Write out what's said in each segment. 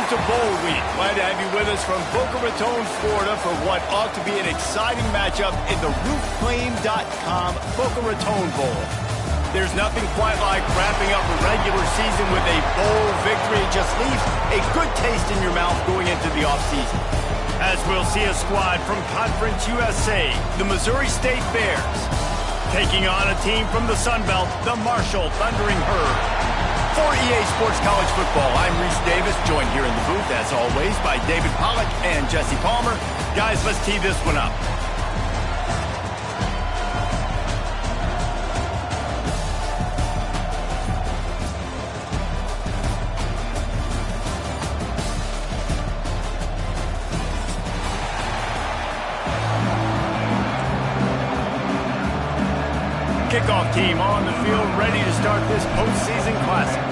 to Bowl Week. Glad to have you with us from Boca Raton, Florida for what ought to be an exciting matchup in the roofclaim.com Boca Raton Bowl. There's nothing quite like wrapping up a regular season with a bowl victory. It just leaves a good taste in your mouth going into the offseason. As we'll see a squad from Conference USA, the Missouri State Bears, taking on a team from the Sun Belt, the Marshall Thundering Herd. For EA Sports College Football, I'm Reese Davis, joined here in the booth, as always, by David Pollack and Jesse Palmer. Guys, let's tee this one up. Kickoff team on the field, ready to start this postseason classic.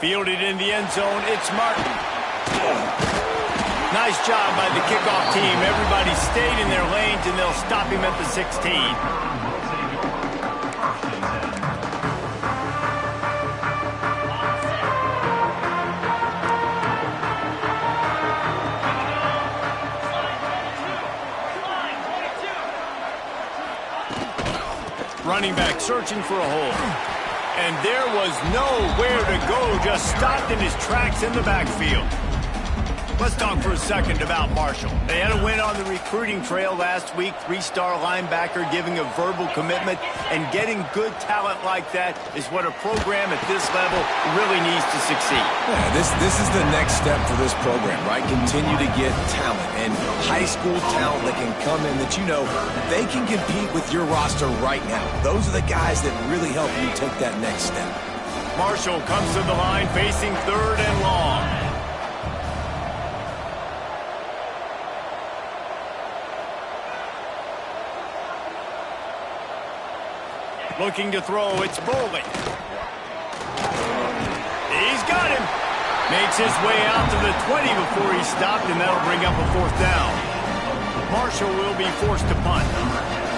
Fielded in the end zone, it's Martin. Nice job by the kickoff team. Everybody stayed in their lanes, and they'll stop him at the 16. Running back searching for a hole. And there was nowhere to go, just stopped in his tracks in the backfield. Let's talk for a second about Marshall. They had a win on the recruiting trail last week. 3-star linebacker giving a verbal commitment, and getting good talent like that is what a program at this level really needs to succeed. Yeah, this is the next step for this program, right? Continue to get talent and high school talent that can come in that you know they can compete with your roster right now. Those are the guys that really help you take that next step. Marshall comes to the line facing 3rd and long. Looking to throw, it's Bowling. He's got him. Makes his way out to the 20 before he stopped, and that'll bring up a 4th down. Marshall will be forced to punt.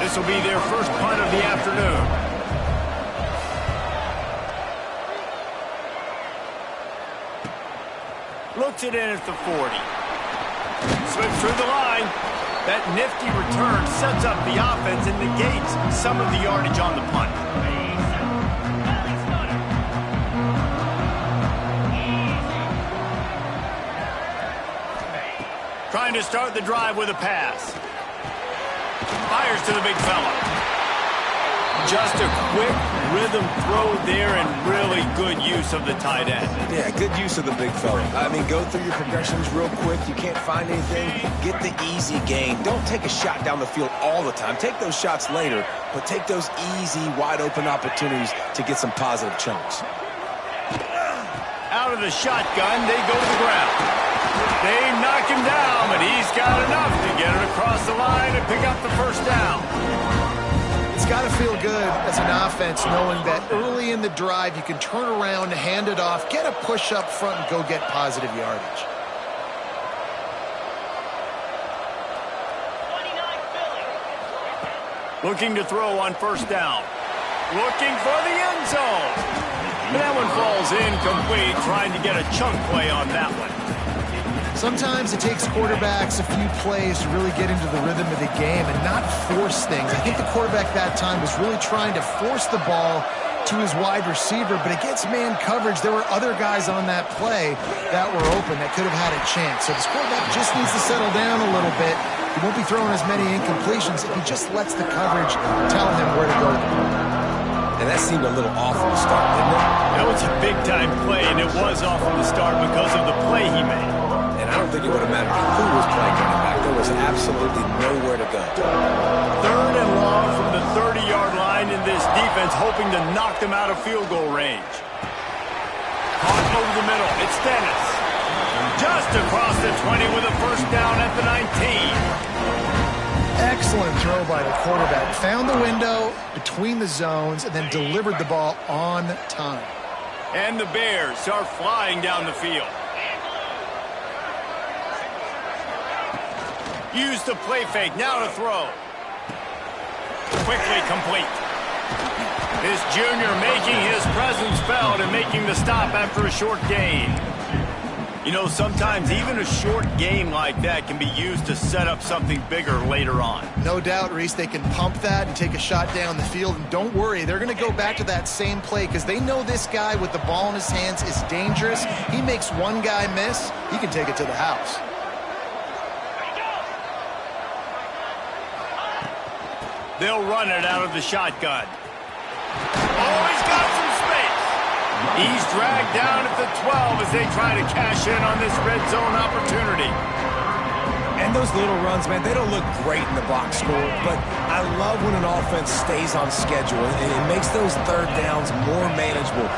This will be their first punt of the afternoon. Looks it in at the 40. Slips through the line. That nifty return sets up the offense and negates some of the yardage on the punt. Trying to start the drive with a pass. Fires to the big fella. Just a quick rhythm throw there, and really good use of the tight end. Yeah, good use of the big fella. I mean, go through your progressions real quick. You can't find anything, get the easy gain. Don't take a shot down the field all the time. Take those shots later, but take those easy, wide-open opportunities to get some positive chunks. Out of the shotgun, they go to the ground. They knock him down, but he's got enough to get it across the line and pick up the 1st down. It's got to feel good as an offense knowing that early in the drive you can turn around, hand it off, get a push up front, and go get positive yardage. Looking to throw on 1st down. Looking for the end zone. And that one falls incomplete, trying to get a chunk play on that one. Sometimes it takes quarterbacks a few plays to really get into the rhythm of the game and not force things. I think the quarterback that time was really trying to force the ball to his wide receiver, but against man coverage, there were other guys on that play that were open that could have had a chance. So this quarterback just needs to settle down a little bit. He won't be throwing as many incompletions if he just lets the coverage tell him where to go. And that seemed a little off from the start, didn't it? That was a big-time play, and it was off from the start because of the play he made. And I don't think it would have mattered who was playing running back. There was absolutely nowhere to go. 3rd and long from the 30-yard line, in this defense hoping to knock them out of field goal range. Caught over the middle. It's Dennis. Just across the 20 with a 1st down at the 19. Excellent throw by the quarterback. Found the window between the zones and then delivered the ball on time. And the Bears are flying down the field. Use the play fake. Now to throw. Quickly complete. This junior making his presence felt and making the stop after a short gain. You know, sometimes even a short game like that can be used to set up something bigger later on. No doubt, Reese, they can pump that and take a shot down the field. And don't worry, they're going to go back to that same play because they know this guy with the ball in his hands is dangerous. He makes one guy miss, he can take it to the house. They'll run it out of the shotgun. Oh, he's got some space. He's dragged down at the 12 as they try to cash in on this red zone opportunity. And those little runs, man, they don't look great in the box score, but I love when an offense stays on schedule, and it makes those third downs more manageable,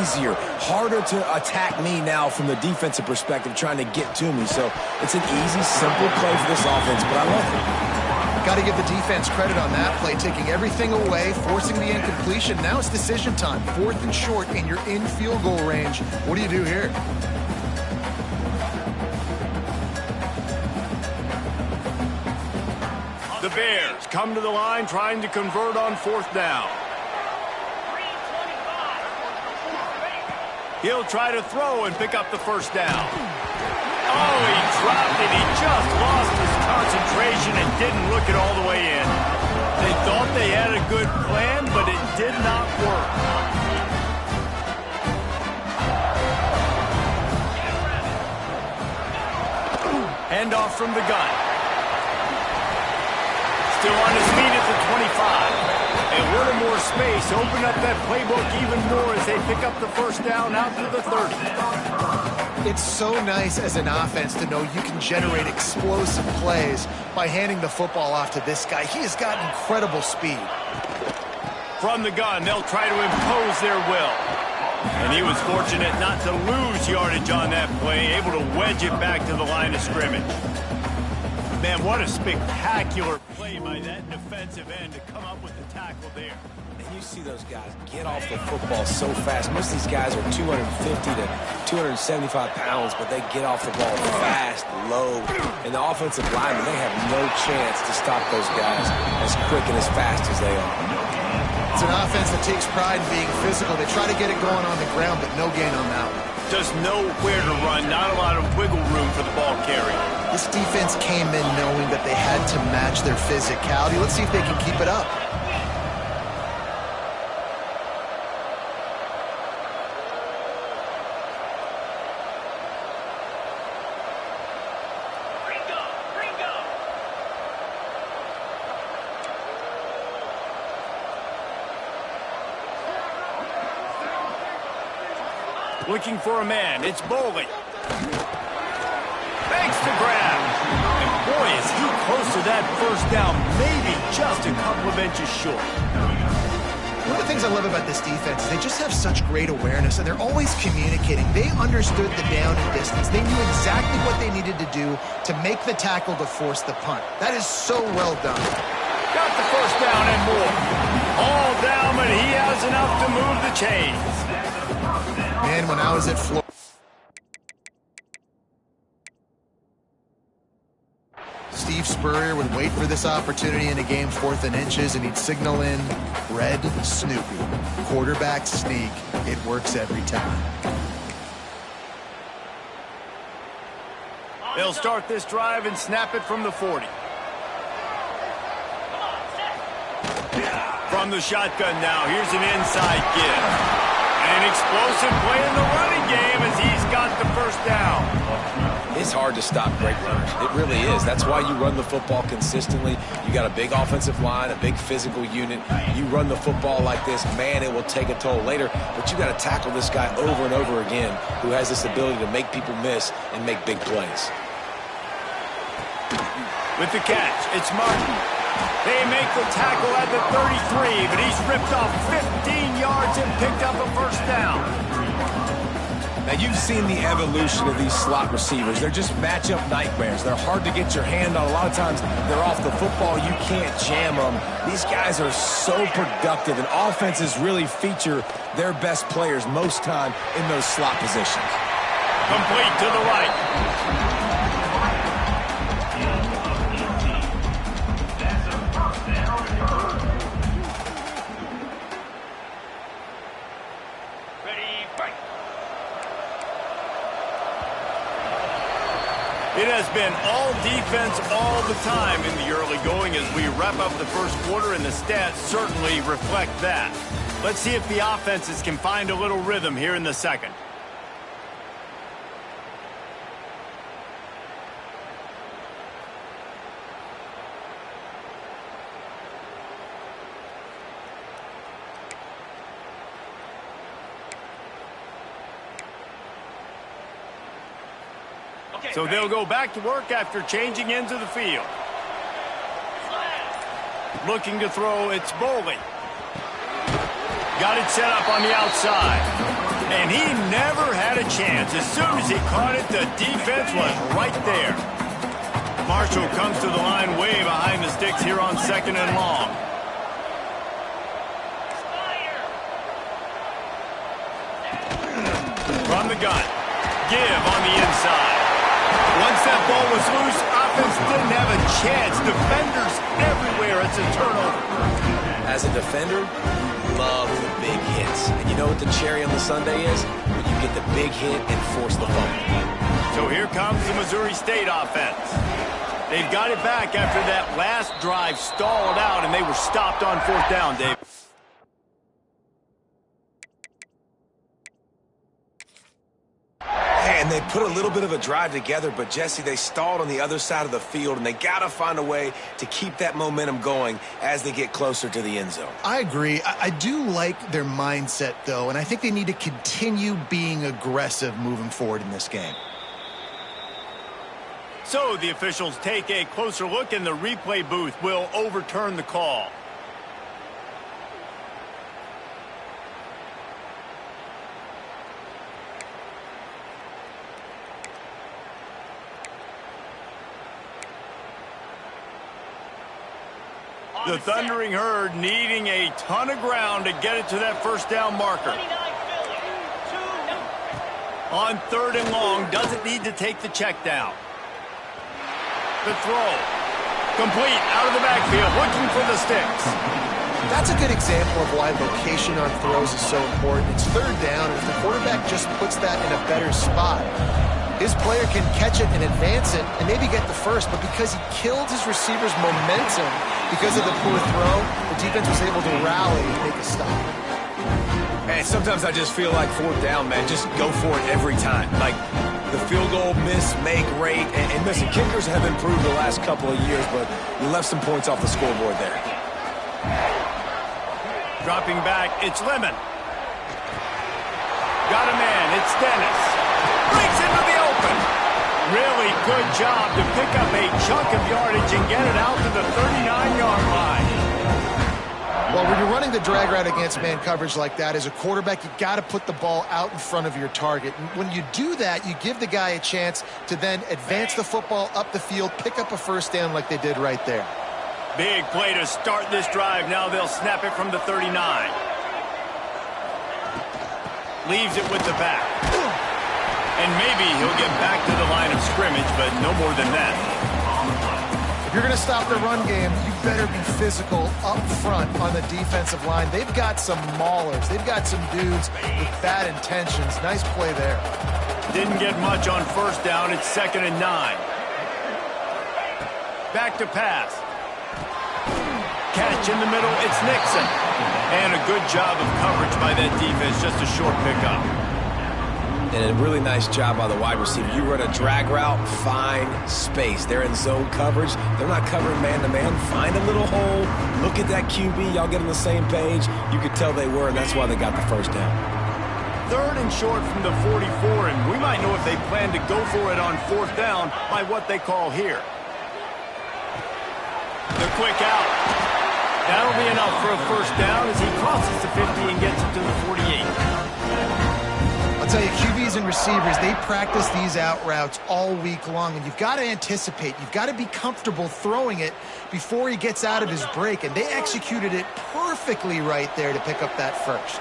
easier, harder to attack me now from the defensive perspective trying to get to me. So it's an easy, simple play for this offense, but I love it. Got to give the defense credit on that play, taking everything away, forcing the incompletion. Now it's decision time. 4th and short, and you're in field goal range. What do you do here? The Bears come to the line trying to convert on 4th down. He'll try to throw and pick up the first down. Oh, he dropped it. He just lost his concentration and didn't look it all the way in. They thought they had a good plan, but it did not work. Handoff from the gun. Still on his feet at the 25. And a little more space. Open up that playbook even more as they pick up the first down out to the 30. It's so nice as an offense to know you can generate explosive plays by handing the football off to this guy. He has got incredible speed. From the gun, they'll try to impose their will. And he was fortunate not to lose yardage on that play, able to wedge it back to the line of scrimmage. Man, what a spectacular play by that defensive end to come up with the tackle there. And you see those guys get off the football so fast. Most of these guys are 250 to 275 pounds, but they get off the ball fast, low. And the offensive linemen, they have no chance to stop those guys as quick and as fast as they are. It's an offense that takes pride in being physical. They try to get it going on the ground, but no gain on that one. Just nowhere to run, not a lot of wiggle room for the ball carrier. This defense came in knowing that they had to match their physicality. Let's see if they can keep it up. Looking for a man. It's Bowling. Makes the grab. And boy, is he close to that first down. Maybe just a couple of inches short. One of the things I love about this defense is they just have such great awareness, and they're always communicating. They understood the down and distance. They knew exactly what they needed to do to make the tackle to force the punt. That is so well done. Got the first down and more. All down, but he has enough to move the chains. Man, when I was at Florida, Steve Spurrier would wait for this opportunity in a game 4th and inches, and he'd signal in red Snoopy. Quarterback sneak. It works every time. They'll start this drive and snap it from the 40. From the shotgun now, here's an inside give. An explosive play in the running game as he's got the first down. It's hard to stop great runners. It really is. That's why you run the football consistently. You got a big offensive line, a big physical unit. You run the football like this, man, it will take a toll later. But you got to tackle this guy over and over again who has this ability to make people miss and make big plays. With the catch, it's Martin. They make the tackle at the 33, but he's ripped off 15 yards and picked up a first down. Now, you've seen the evolution of these slot receivers. They're just matchup nightmares. They're hard to get your hand on. A lot of times, they're off the football. You can't jam them. These guys are so productive, and offenses really feature their best players most time in those slot positions. Complete to the right. been all defense all the time in the early going as we wrap up the first quarter, and the stats certainly reflect that. Let's see if the offenses can find a little rhythm here in the second. So they'll go back to work after changing ends of the field. Looking to throw, it's Bowley. Got it set up on the outside. And he never had a chance. As soon as he caught it, the defense was right there. Marshall comes to the line way behind the sticks here on 2nd and long. From the gun. Give on the inside. Once that ball was loose, offense didn't have a chance. Defenders everywhere. It's a turnover. As a defender, you love the big hits. And you know what the cherry on the sundae is? When you get the big hit and force the fumble. So here comes the Missouri State offense. They've got it back after that last drive stalled out, and they were stopped on 4th down, Dave. And they put a little bit of a drive together, but Jesse, they stalled on the other side of the field, and they got to find a way to keep that momentum going as they get closer to the end zone. I agree. I do like their mindset, though, and I think they need to continue being aggressive moving forward in this game. So the officials take a closer look, and the replay booth will overturn the call. The Thundering Herd needing a ton of ground to get it to that 1st down marker. On 3rd and long, doesn't need to take the check down. The throw. Complete out of the backfield, looking for the sticks. That's a good example of why location on throws is so important. It's 3rd down, and if the quarterback just puts that in a better spot, his player can catch it and advance it and maybe get the first, but because he killed his receiver's momentum because of the poor throw, the defense was able to rally and make a stop. And sometimes I just feel like 4th down, man, just go for it every time. Like the field goal miss, make rate, and listen, kickers have improved the last couple of years, but you left some points off the scoreboard there. Dropping back, it's Lemon. Got a man, it's Dennis. Breaks into the open. Really good job to pick up a chunk of yardage and get it out to the 39-yard line. Well, when you're running the drag route against man coverage like that, as a quarterback, you've got to put the ball out in front of your target. And when you do that, you give the guy a chance to then advance the football up the field, pick up a 1st down like they did right there. Big play to start this drive. Now they'll snap it from the 39. Leaves it with the back. And maybe he'll get back to the line of scrimmage, but no more than that. If you're going to stop the run game, you better be physical up front on the defensive line. They've got some maulers. They've got some dudes with bad intentions. Nice play there. Didn't get much on 1st down. It's 2nd and 9. Back to pass. Catch in the middle. It's Nixon. And a good job of coverage by that defense. Just a short pickup. And a really nice job by the wide receiver. You run a drag route, find space. They're in zone coverage. They're not covering man-to-man. Find a little hole. Look at that QB. Y'all get on the same page. You could tell they were, and that's why they got the 1st down. 3rd and short from the 44, and we might know if they plan to go for it on 4th down by what they call here. The quick out. That'll be enough for a 1st down as he crosses the 50 and gets it to the 48. I'll tell you, QBs and receivers, they practice these out routes all week long, and you've got to anticipate. You've got to be comfortable throwing it before he gets out of his break, and they executed it perfectly right there to pick up that first.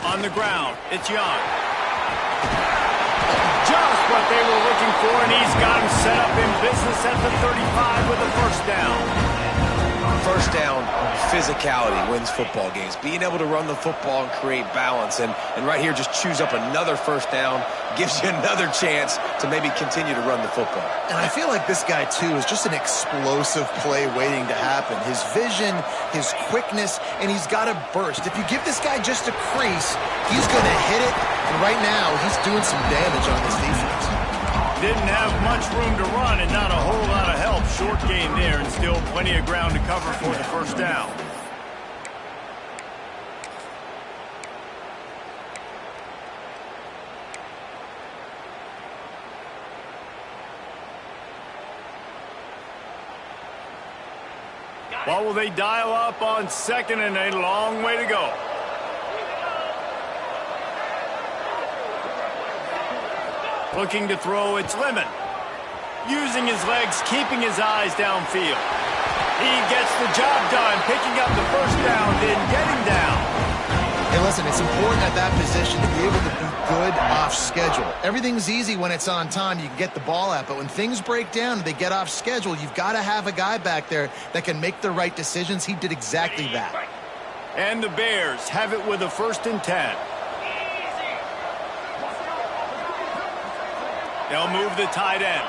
On the ground, it's Young. Just what they were looking for, and he's got him set up in business at the 35 with a 1st down. first down, physicality wins football games. Being able to run the football and create balance. And right here, just choose up another first down, gives you another chance to maybe continue to run the football. And I feel like this guy, too, is just an explosive play waiting to happen. His vision, his quickness, and he's got a burst. If you give this guy just a crease, he's going to hit it. And right now, he's doing some damage on this defense. Didn't have much room to run and not a whole lot of help. Short game there and still plenty of ground to cover for the first down. What will they dial up on second and a long way to go? Looking to throw, it's Lemon. Using his legs, keeping his eyes downfield. He gets the job done, picking up the first down, then getting down. Hey, listen, it's important at that position to be able to be good off schedule. Everything's easy when it's on time. You can get the ball out, but when things break down and they get off schedule, you've got to have a guy back there that can make the right decisions. He did exactly that. And the Bears have it with a 1st and 10. They'll move the tight end.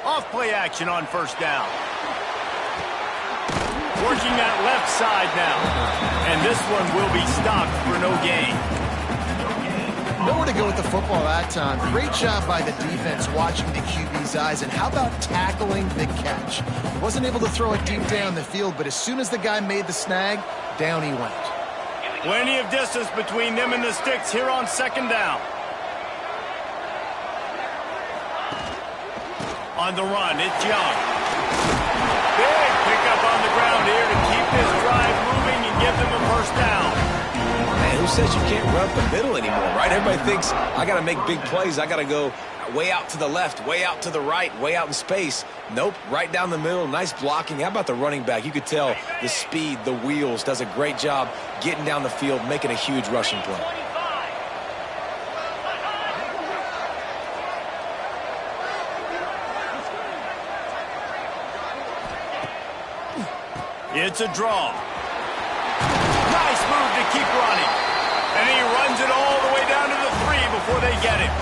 Off play action on first down. Working that left side now. And this one will be stopped for no gain. Nowhere to go with the football that time. Great job by the defense watching the QB's eyes. And how about tackling the catch? Wasn't able to throw it deep down the field, but as soon as the guy made the snag, down he went. Plenty of distance between them and the sticks here on second down. On the run, it's Young. Big pickup on the ground here to keep this drive moving and give them a first down. Man, who says you can't run up the middle anymore, right? Everybody thinks, I got to make big plays. I got to go way out to the left, way out to the right, way out in space. Nope, right down the middle. Nice blocking. How about the running back? You could tell the speed, the wheels, does a great job getting down the field, making a huge rushing play. It's a draw. Nice move to keep running. And he runs it all the way down to the 3 before they get him.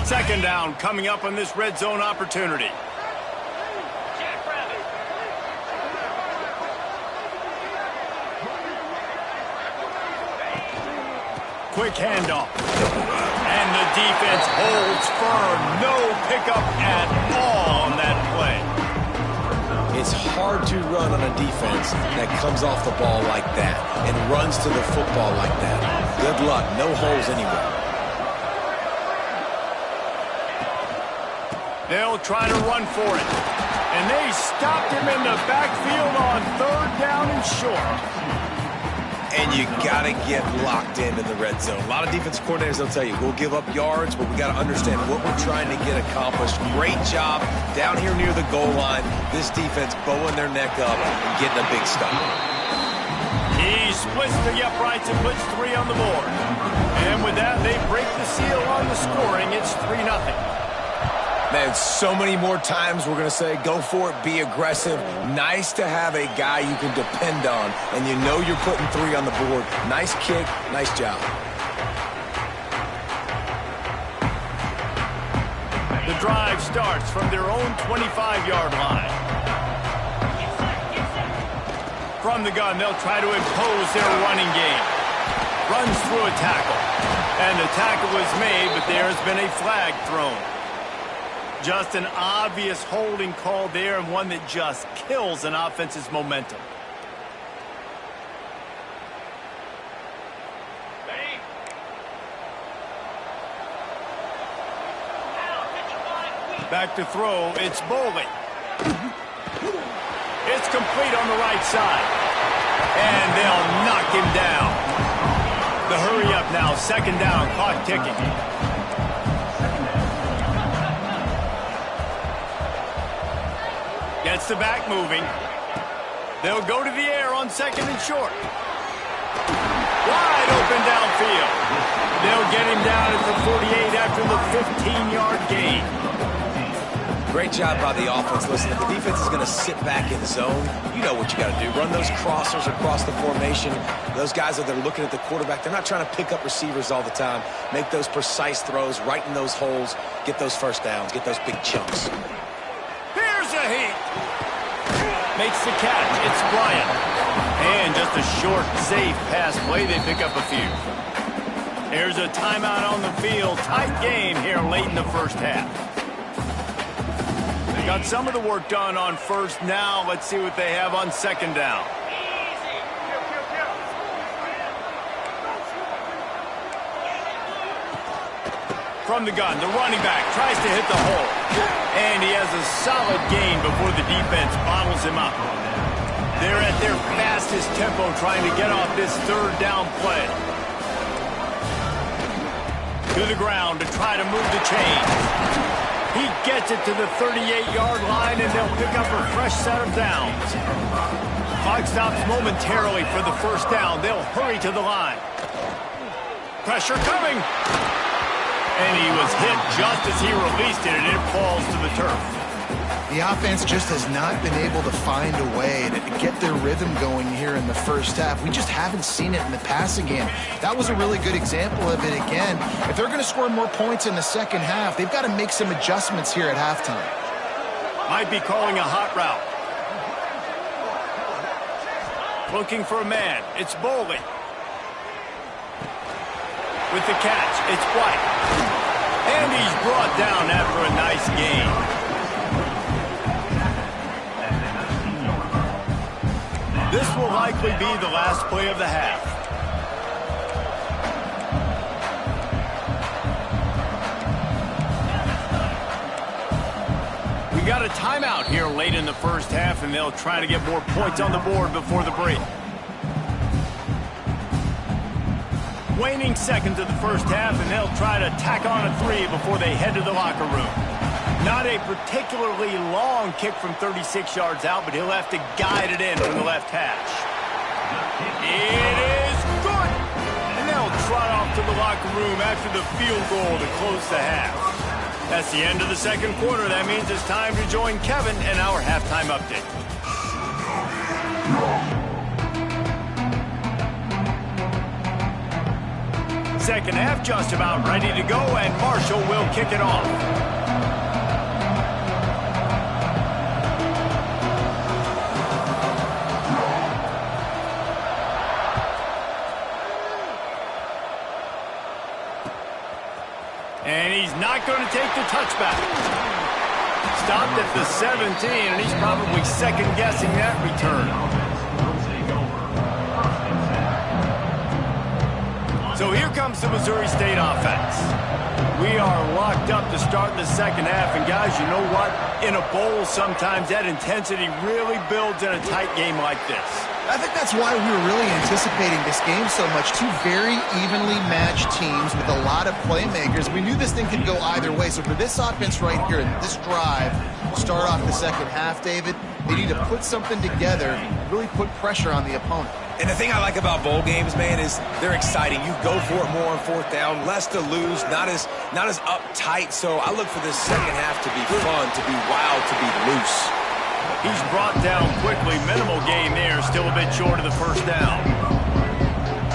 Second down coming up on this red zone opportunity. Quick handoff. And the defense holds firm. No pickup at all on that play. It's hard to run on a defense that comes off the ball like that and runs to the football like that. Good luck. No holes anywhere. They'll try to run for it. And they stopped him in the backfield on 3rd down and short. And you got to get locked into the red zone. A lot of defense coordinators, they'll tell you, we'll give up yards, but we got to understand what we're trying to get accomplished. Great job down here near the goal line. This defense bowing their neck up and getting a big stop. He splits the uprights and puts 3 on the board. And with that, they break the seal on the scoring. It's 3-0. Man, so many more times we're going to say, go for it, be aggressive. Nice to have a guy you can depend on, and you know you're putting 3 on the board. Nice kick, nice job. The drive starts from their own 25-yard line. From the gun, they'll try to impose their running game. Runs through a tackle. And the tackle was made, but there's been a flag thrown. Just an obvious holding call there, and one that just kills an offense's momentum. Back to throw, it's Bowling. It's complete on the right side. And they'll knock him down. The hurry up now, 2nd down, clock ticking. Gets the back moving. They'll go to the air on 2nd and short. Wide open downfield. They'll get him down at the 48 after the 15-yard gain. Great job by the offense. Listen, if the defense is going to sit back in zone, you know what you got to do. Run those crossers across the formation. Those guys that are looking at the quarterback, they're not trying to pick up receivers all the time. Make those precise throws, right in those holes, get those first downs, get those big chunks. Here's a heat. Makes the catch. It's Bryant. And just a short, safe pass play. They pick up a few. There's a timeout on the field. Tight game here late in the first half. They got some of the work done on first. Now let's see what they have on second down. From the gun, the running back tries to hit the hole. And he has a solid gain before the defense bottles him up. They're at their fastest tempo trying to get off this third down play. To the ground to try to move the chains. He gets it to the 38-yard line, and they'll pick up a fresh set of downs. Clock stops momentarily for the first down. They'll hurry to the line. Pressure coming. And he was hit just as he released it, and it falls to the turf. The offense just has not been able to find a way to get their rhythm going here in the first half. We just haven't seen it in the passing game. That was a really good example of it again. If they're going to score more points in the second half, they've got to make some adjustments here at halftime. Might be calling a hot route. Looking for a man. It's Bowley. With the catch, it's White. And he's brought down after a nice gain. This will likely be the last play of the half. We got a timeout here late in the first half, and they'll try to get more points on the board before the break. Waning seconds of the first half, and they'll try to tack on a 3 before they head to the locker room. Not a particularly long kick from 36 yards out, but he'll have to guide it in from the left hash. It is good! And they'll trot off to the locker room after the field goal to close the half. That's the end of the second quarter. That means it's time to join Kevin and our halftime update. Second half just about ready to go, and Marshall will kick it off. And he's not going to take the touchback. Stopped at the 17, and he's probably second-guessing that return. So here comes the Missouri State offense. We are locked up to start the second half, and guys, you know what? In a bowl, sometimes that intensity really builds in a tight game like this. I think that's why we were really anticipating this game so much. Two very evenly matched teams with a lot of playmakers. We knew this thing could go either way. So for this offense right here, this drive, start off the second half, David, they need to put something together, really put pressure on the opponent. And the thing I like about bowl games, man, is they're exciting. You go for it more on fourth down, less to lose, not as uptight. So I look for this second half to be fun, to be wild, to be loose. He's brought down quickly. Minimal gain there, still a bit short of the first down.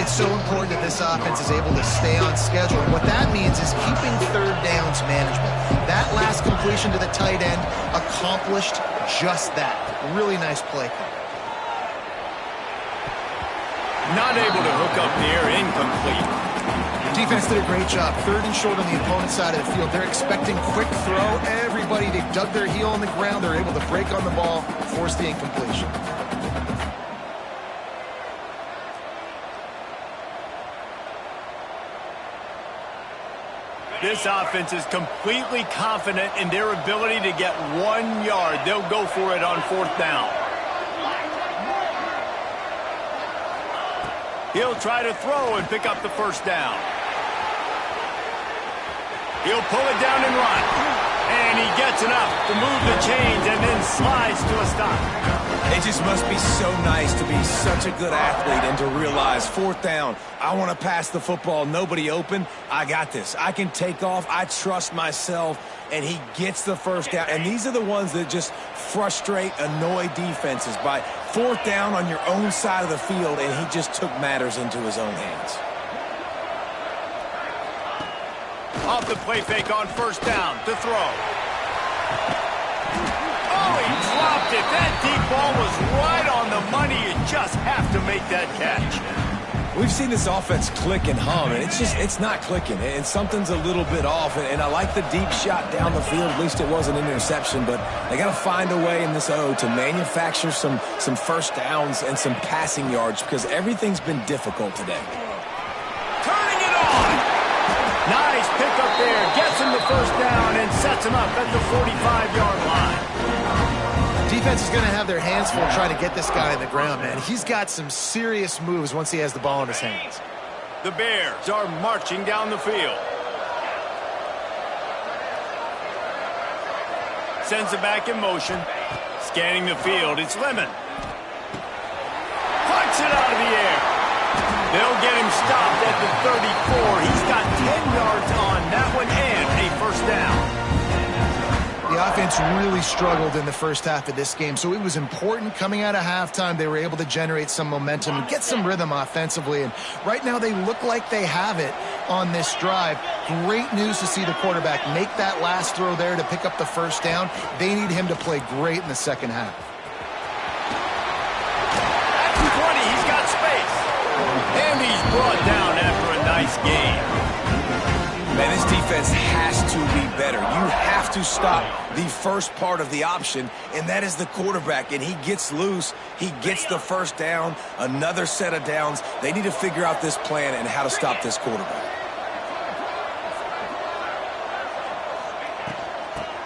It's so important that this offense is able to stay on schedule. And what that means is keeping third downs manageable. That last completion to the tight end accomplished just that. Really nice play call. Not able to hook up there, incomplete. The defense did a great job. Third and short on the opponent's side of the field. They're expecting quick throw. Everybody, they dug their heel on the ground. They're able to break on the ball, force the incompletion. This offense is completely confident in their ability to get 1 yard. They'll go for it on fourth down. He'll try to throw and pick up the first down. He'll pull it down and run. And he gets enough to move the chains and then slides to a stop. It just must be so nice to be such a good athlete and to realize 4th down, I want to pass the football, nobody open, I got this. I can take off, I trust myself, and he gets the 1st down. And these are the ones that just frustrate, annoy defenses by 4th down on your own side of the field, and he just took matters into his own hands. Off the play fake on 1st down to throw. Oh, he dropped it. That deep ball was right on the money. You just have to make that catch. We've seen this offense click and hum, and it's not clicking, and something's a little bit off. And I like the deep shot down the field. At least it wasn't an interception, but they got to find a way in this O to manufacture some 1st downs and some passing yards because everything's been difficult today. Turning it on. Nice pickup there. Gets him the 1st down and sets him up at the 45-yard line. Defense is going to have their hands full trying to get this guy on the ground, man. He's got some serious moves once he has the ball in his hands. The Bears are marching down the field. Sends it back in motion. Scanning the field. It's Lemon. Punts it out of the air. They'll get him stopped at the 34. He's got 10 yards on that one and a 1st down. The offense really struggled in the first half of this game, so it was important coming out of halftime. They were able to generate some momentum and get some rhythm offensively, and right now they look like they have it on this drive. Great news to see the quarterback make that last throw there to pick up the 1st down. They need him to play great in the second half. At the 20, he's got space. And he's brought down after a nice game. Man, this defense has to be better. You have to stop the first part of the option, and that is the quarterback. And he gets loose. He gets the 1st down, another set of downs. They need to figure out this plan and how to stop this quarterback.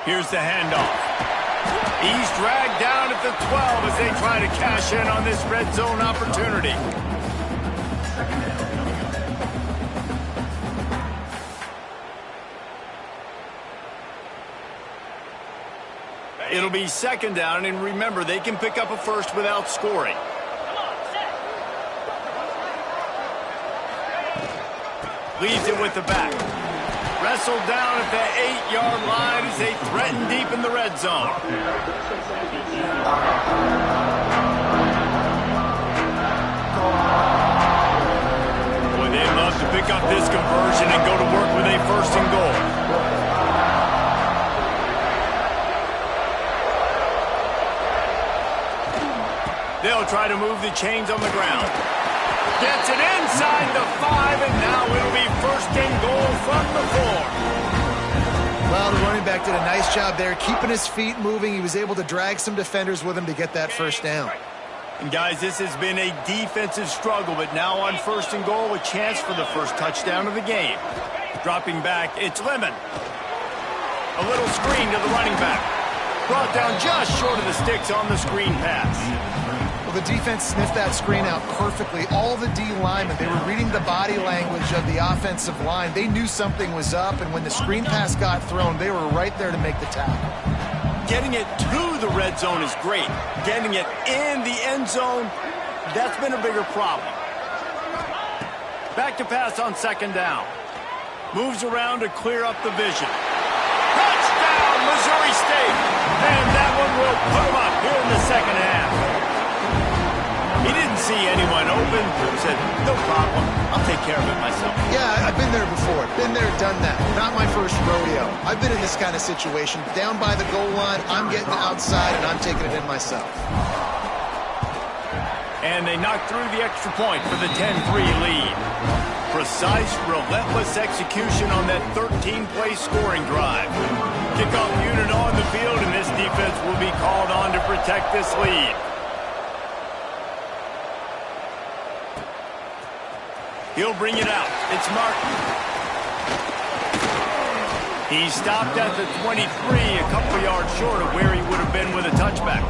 Here's the handoff. He's dragged down at the 12 as they try to cash in on this red zone opportunity. It'll be 2nd down, and remember, they can pick up a 1st without scoring. Leaves it with the back. Wrestled down at the 8-yard line as they threaten deep in the red zone. Boy, they'd love to pick up this conversion and go to work with a 1st and goal. They'll try to move the chains on the ground. Gets it inside the 5, and now it'll be 1st and goal from the 4. Well, the running back did a nice job there, keeping his feet moving. He was able to drag some defenders with him to get that 1st down. And guys, this has been a defensive struggle, but now on 1st and goal, a chance for the 1st touchdown of the game. Dropping back, it's Lemon. A little screen to the running back. Brought down just short of the sticks on the screen pass. Well, the defense sniffed that screen out perfectly. All the D linemen, they were reading the body language of the offensive line. They knew something was up, and when the screen pass got thrown, they were right there to make the tackle. Getting it to the red zone is great. Getting it in the end zone, that's been a bigger problem. Back to pass on 2nd down. Moves around to clear up the vision. Touchdown, Missouri State! And that one will put them up here in the second half. He didn't see anyone open. Said, no problem. I'll take care of it myself. Yeah, I've been there before. Been there, done that. Not my first rodeo. I've been in this kind of situation. Down by the goal line, I'm getting outside, and I'm taking it in myself. And they knock through the extra point for the 10-3 lead. Precise, relentless execution on that 13-play scoring drive. Kickoff unit on the field, and this defense will be called on to protect this lead. He'll bring it out. It's Martin. He stopped at the 23, a couple yards short of where he would have been with a touchback.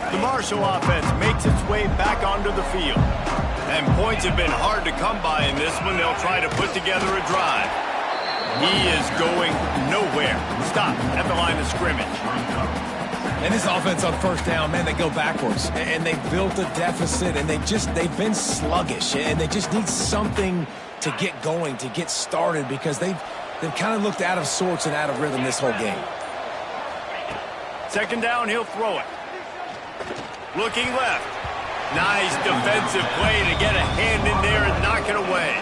The Marshall offense makes its way back onto the field. And points have been hard to come by in this one. They'll try to put together a drive. He is going nowhere. Stop at the line of scrimmage. And this offense on first down, man, they go backwards. And they built a deficit, and they've been sluggish. And they just need something to get going, to get started, because they've kind of looked out of sorts and out of rhythm this whole game. Second down, he'll throw it. Looking left. Nice defensive play to get a hand in there and knock it away.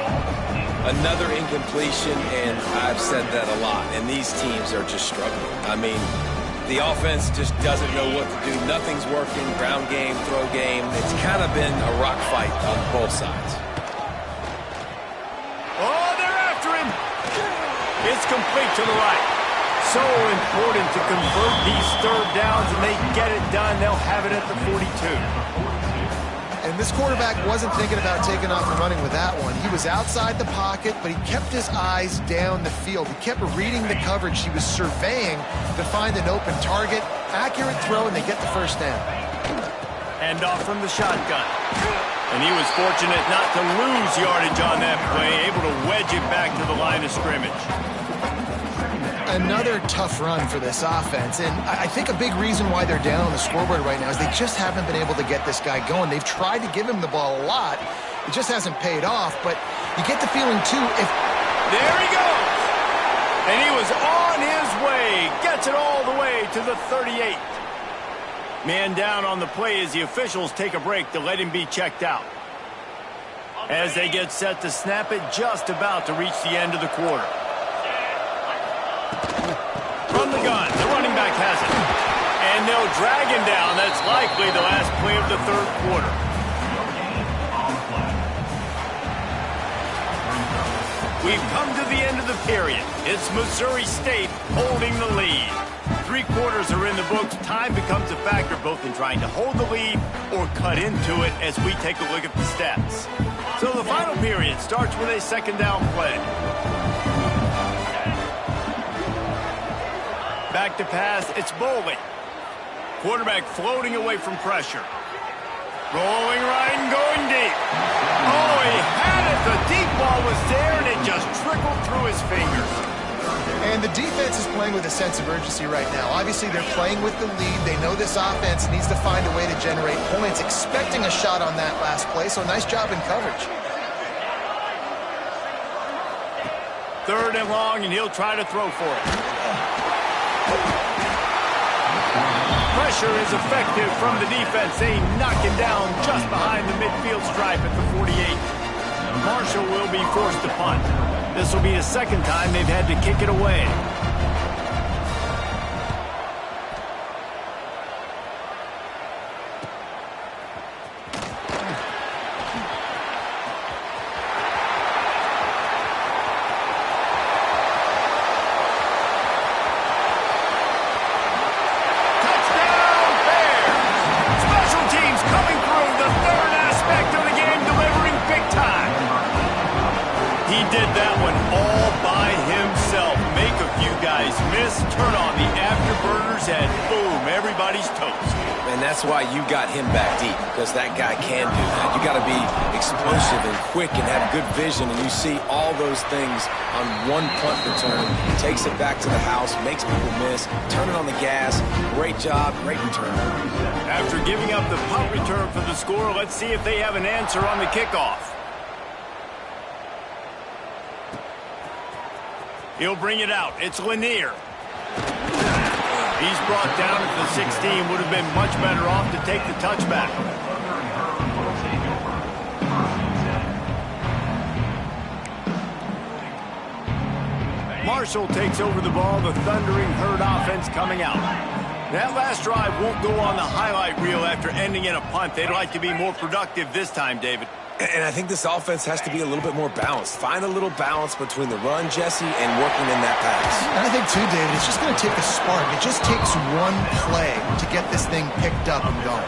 Another incompletion, and I've said that a lot, and these teams are just struggling. I mean, the offense just doesn't know what to do. Nothing's working. Ground game, throw game. It's kind of been a rock fight on both sides. Oh, they're after him. It's complete to the right. So important to convert these third downs, and they get it done. They'll have it at the 42. And this quarterback wasn't thinking about taking off and running with that one. He was outside the pocket, but he kept his eyes down the field. He kept reading the coverage. He was surveying to find an open target. Accurate throw, and they get the first down. Hand off from the shotgun. And he was fortunate not to lose yardage on that play, able to wedge it back to the line of scrimmage. Another tough run for this offense, and I think a big reason why they're down on the scoreboard right now is they just haven't been able to get this guy going. They've tried to give him the ball a lot. It just hasn't paid off, but you get the feeling, too, if... There he goes! And he was on his way. Gets it all the way to the 38. Man down on the play as the officials take a break to let him be checked out. As they get set to snap it, just about to reach the end of the quarter. From the gun, the running back has it. And they'll drag him down. That's likely the last play of the third quarter. We've come to the end of the period. It's Missouri State holding the lead. 3 quarters are in the books. Time becomes a factor both in trying to hold the lead or cut into it as we take a look at the stats. So the final period starts with a second down play. Back to pass, it's Bowling. Quarterback floating away from pressure. Rolling right and going deep. Oh, he had it. The deep ball was there, and it just trickled through his fingers. And the defense is playing with a sense of urgency right now. Obviously, they're playing with the lead. They know this offense needs to find a way to generate points, expecting a shot on that last play, so nice job in coverage. Third and long, and he'll try to throw for it. Pressure is effective from the defense. They knock him down just behind the midfield stripe at the 48. Marshall will be forced to punt. This will be the second time they've had to kick it away. That's why you got him back deep, because that guy can do that. You got to be explosive and quick and have good vision, and you see all those things on one punt return. He takes it back to the house, makes people miss, turning on the gas. Great job, great return. After giving up the punt return for the score, let's see if they have an answer on the kickoff. He'll bring it out. It's Lanier. He's brought down at the 16. Would have been much better off to take the touchback. Marshall takes over the ball. The thundering herd offense coming out. That last drive won't go on the highlight reel after ending in a punt. They'd like to be more productive this time, David. And I think this offense has to be a little bit more balanced. Find a little balance between the run, Jesse, and working in that pass. And I think, too, David, it's just going to take a spark. It just takes one play to get this thing picked up and going.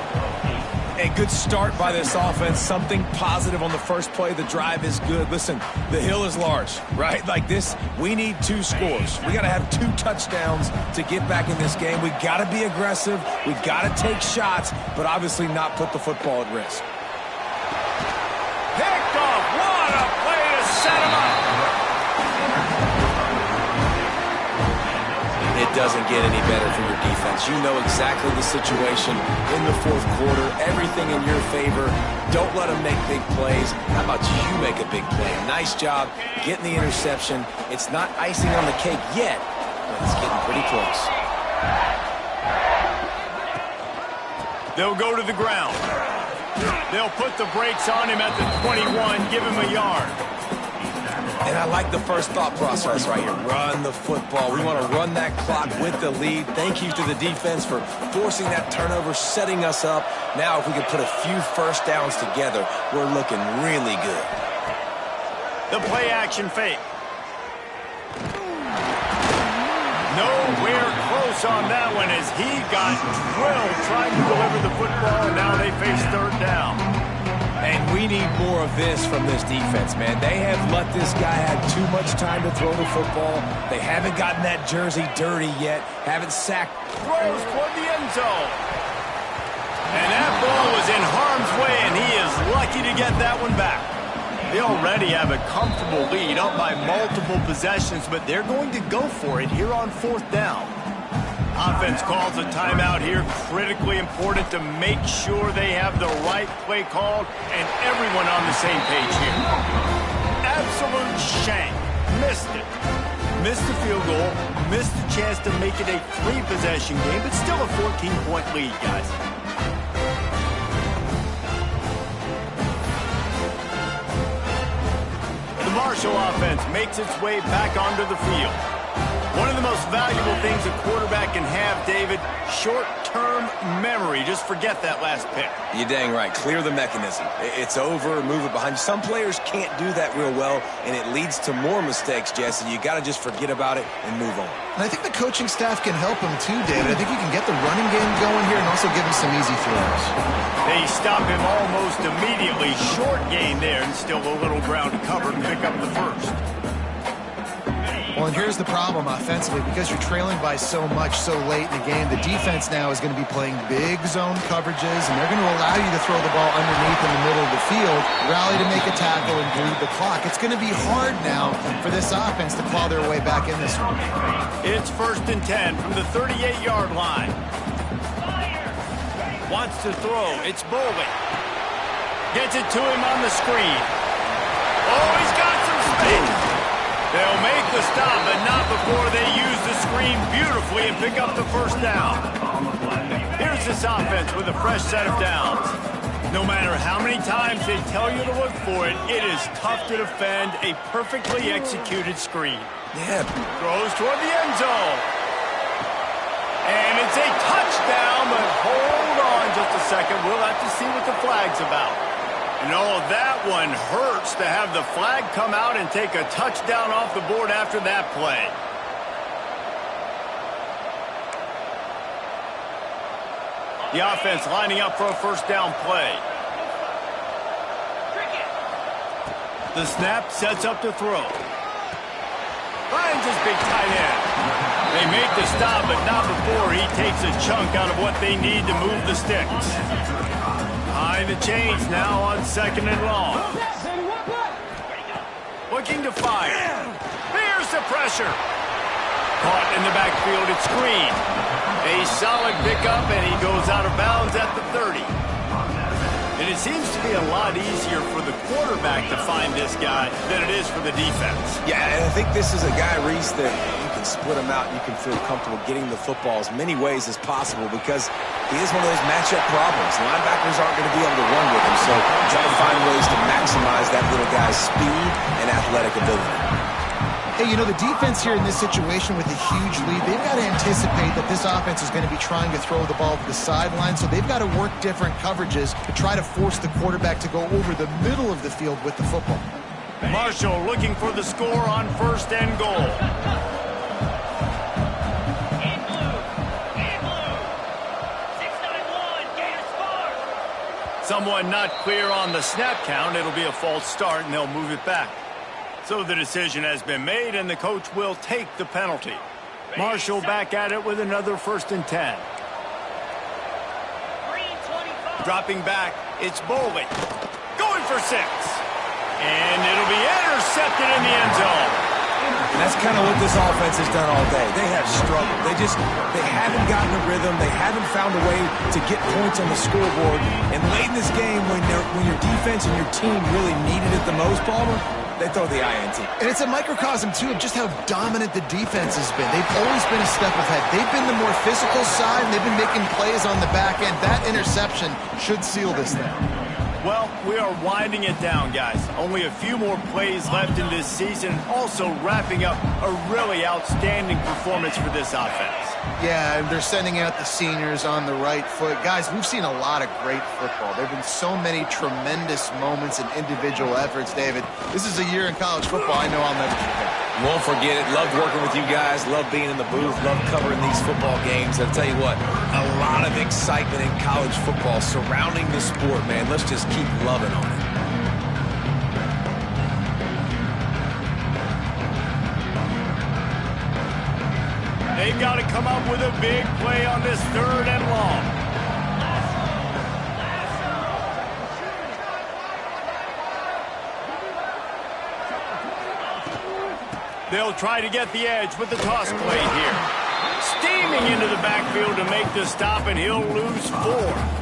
A good start by this offense. Something positive on the first play. The drive is good. Listen, the hill is large, right? Like this, we need 2 scores. We got to have 2 touchdowns to get back in this game. We got to be aggressive. We got to take shots, but obviously not put the football at risk. Picked off. What a play to set him up. doesn't get any better for your defense. You know exactly the situation in the fourth quarter, everything in your favor. Don't let them make big plays. How about you make a big play? Nice job getting the interception. It's not icing on the cake yet, but it's getting pretty close. They'll go to the ground. They'll put the brakes on him at the 21, give him a yard. And I like the first thought process right here. Run the football. We want to run that clock with the lead. Thank you to the defense for forcing that turnover, setting us up. Now, if we can put a few first downs together, we're looking really good. The play action fake. Nowhere close on that one as he got drilled trying to deliver the football, and now they face third down. And we need more of this from this defense, man. They have let this guy have too much time to throw the football. They haven't gotten that jersey dirty yet. Haven't sacked. Throws toward the end zone. And that ball was in harm's way, and he is lucky to get that one back. They already have a comfortable lead, up by multiple possessions, but they're going to go for it here on fourth down. Offense calls a timeout here. Critically important to make sure they have the right play called and everyone on the same page here. Absolute shank. Missed it. Missed the field goal. Missed the chance to make it a 3-possession game, but still a 14-point lead, guys. The Marshall offense makes its way back onto the field. One of the most valuable things a quarterback can have, David, short-term memory. Just forget that last pick. You're dang right. Clear the mechanism. It's over, move it behind you. Some players can't do that real well, and it leads to more mistakes, Jesse. You got to just forget about it and move on. And I think the coaching staff can help him too, David. I think you can get the running game going here and also give him some easy throws. They stop him almost immediately. Short gain there, and still a little ground to cover and pick up the first. Well, and here's the problem offensively. Because you're trailing by so much so late in the game, the defense now is going to be playing big zone coverages, and they're going to allow you to throw the ball underneath in the middle of the field, rally to make a tackle, and bleed the clock. It's going to be hard now for this offense to claw their way back in this one. It's 1st and 10 from the 38-yard line. Wants to throw. It's Bowling. Gets it to him on the screen. Oh, he's got some space. They'll make the stop, but not before they use the screen beautifully and pick up the first down. Here's this offense with a fresh set of downs. No matter how many times they tell you to look for it, it is tough to defend a perfectly executed screen. Yeah. Throws toward the end zone. And it's a touchdown, but hold on just a second. We'll have to see what the flag's about. And oh, that one hurts to have the flag come out and take a touchdown off the board after that play. The offense lining up for a first down play. The snap sets up to throw. Finds his big tight end. They make the stop, but not before he takes a chunk out of what they need to move the sticks. Behind the chains now on 2nd and long. Looking to fire. There's the pressure. Caught in the backfield at screen. A solid pickup, and he goes out of bounds at the 30. And it seems to be a lot easier for the quarterback to find this guy than it is for the defense. Yeah, and I think this is a guy, Reese, that you can split him out. You can feel comfortable getting the football as many ways as possible because he is one of those matchup problems. Linebackers aren't going to be able to run with him, so try to find ways to maximize that little guy's speed and athletic ability. Hey, you know, the defense here in this situation with a huge lead, they've got to anticipate that this offense is going to be trying to throw the ball to the sideline, so they've got to work different coverages to try to force the quarterback to go over the middle of the field with the football. Marshall looking for the score on 1st and goal. Someone not clear on the snap count. It'll be a false start, and they'll move it back. So the decision has been made, and the coach will take the penalty. Marshall back at it with another 1st and 10. Dropping back, it's Bowling. Going for 6. And it'll be intercepted in the end zone. And that's kind of what this offense has done all day. They have struggled. They haven't gotten a rhythm. They haven't found a way to get points on the scoreboard. And late in this game, when your defense and your team really needed it the most, Palmer, they throw the INT. And it's a microcosm, too, of just how dominant the defense has been. They've always been a step ahead. They've been the more physical side, and they've been making plays on the back end. That interception should seal this thing. Well, we are winding it down, guys. Only a few more plays left in this season. Also wrapping up a really outstanding performance for this offense. Yeah, and they're sending out the seniors on the right foot. Guys, we've seen a lot of great football. There have been so many tremendous moments and individual efforts, David. This is a year in college football I know I'll never forget. Won't forget it. Loved working with you guys. Loved being in the booth. Loved covering these football games. I'll tell you what, a lot of excitement in college football surrounding the sport, man. Let's just keep loving on it. They've got to come up with a big play on this 3rd and long. They'll try to get the edge with the toss play here. Steaming into the backfield to make the stop, and he'll lose 4.